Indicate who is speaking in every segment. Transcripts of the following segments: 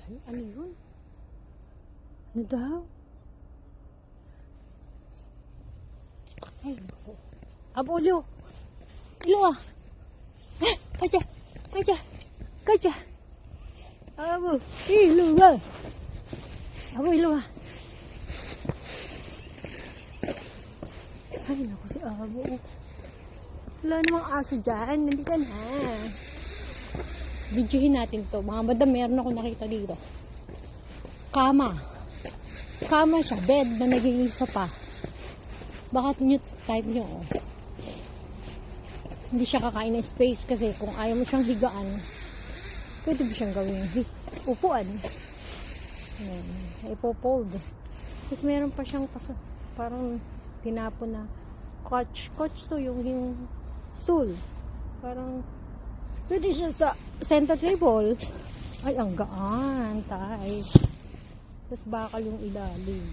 Speaker 1: Ay, ano yun? Ano daw? Ay, naku. Abulyo! Ilo ah! Eh, kaja! Kaja! Kaja! Abo! Ilo ah! Abo, ilo ah! Ay, naku si Abo. Wala namang aso dyan. Nandito na. Videohin natin to. Mga madam, meron ako nakita dito. Kama. Kama siya. Bed na naging isa pa. Baka nyo type nyo. Oh. Hindi siya kakain ng space kasi kung ayaw mo siyang higaan, pwede mo siyang gawin upuan. Ipopold. Tapos meron pa siyang parang tinapon na couch. Couch to yung stool. Parang pwede siya sa center table. Ay, ang gaan. Tight. Tapos bakal yung ilalim.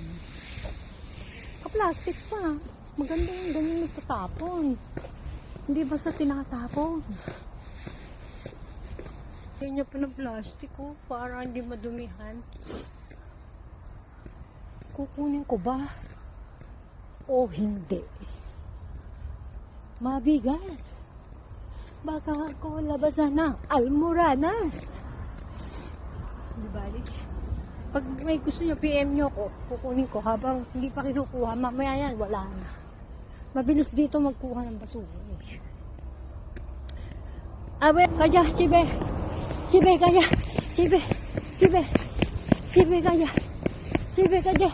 Speaker 1: Ka-plastic pa. Maganda yung ganyan nagtatapon. Hindi basta tinatapon. Ganyan pa ng plastic ko. Para hindi madumihan. Kukunin ko ba? O hindi? Mabigat. Baka ako labasan ng almoranas. Di balik. Pag may gusto nyo, PM nyo ko. Kukunin ko habang hindi pa kinukuha. Mamaya yan, wala na. Mabilis dito magkuha ng basura. Awe, kaya, chibe. Chibe, kaya. Chibe. Chibe. Chibe, kaya. Chibe, kaya.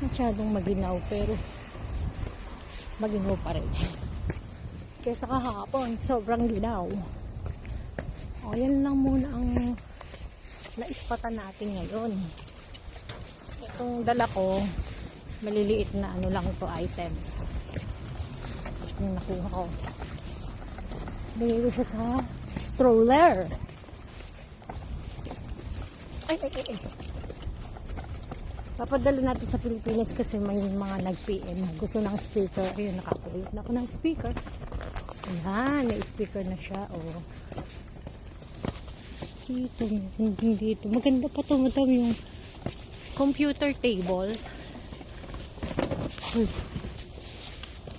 Speaker 1: Masyadong maginaw, pero maginaw pa rin. Kesa kahapon, sobrang ginaw. O, yan lang muna ang naispatan natin ngayon. Itong dala ko, maliliit na ano lang to items. Yung nakuha ko. Bigay ko siya sa stroller. Ay. Papadala natin sa Pilipinas kasi may mga nag-PM. Gusto ng speaker. Ayun, nakakulit na ako ng speaker. Ayan, may speaker na siya. Oh. Dito. Maganda pa ito. Madami yung computer table.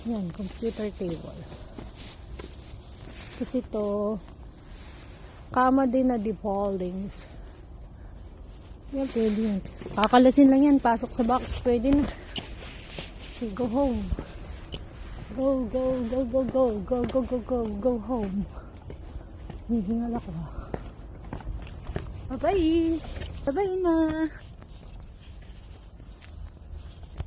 Speaker 1: Yan, computer table. Tapos ito, kama din na deep holdings. Yan, pwede yun. Kakalasin lang yan. Pasok sa box. Pwede na. Okay, go home. Go home. Hihingal ako. Bye-bye. Bye-bye na.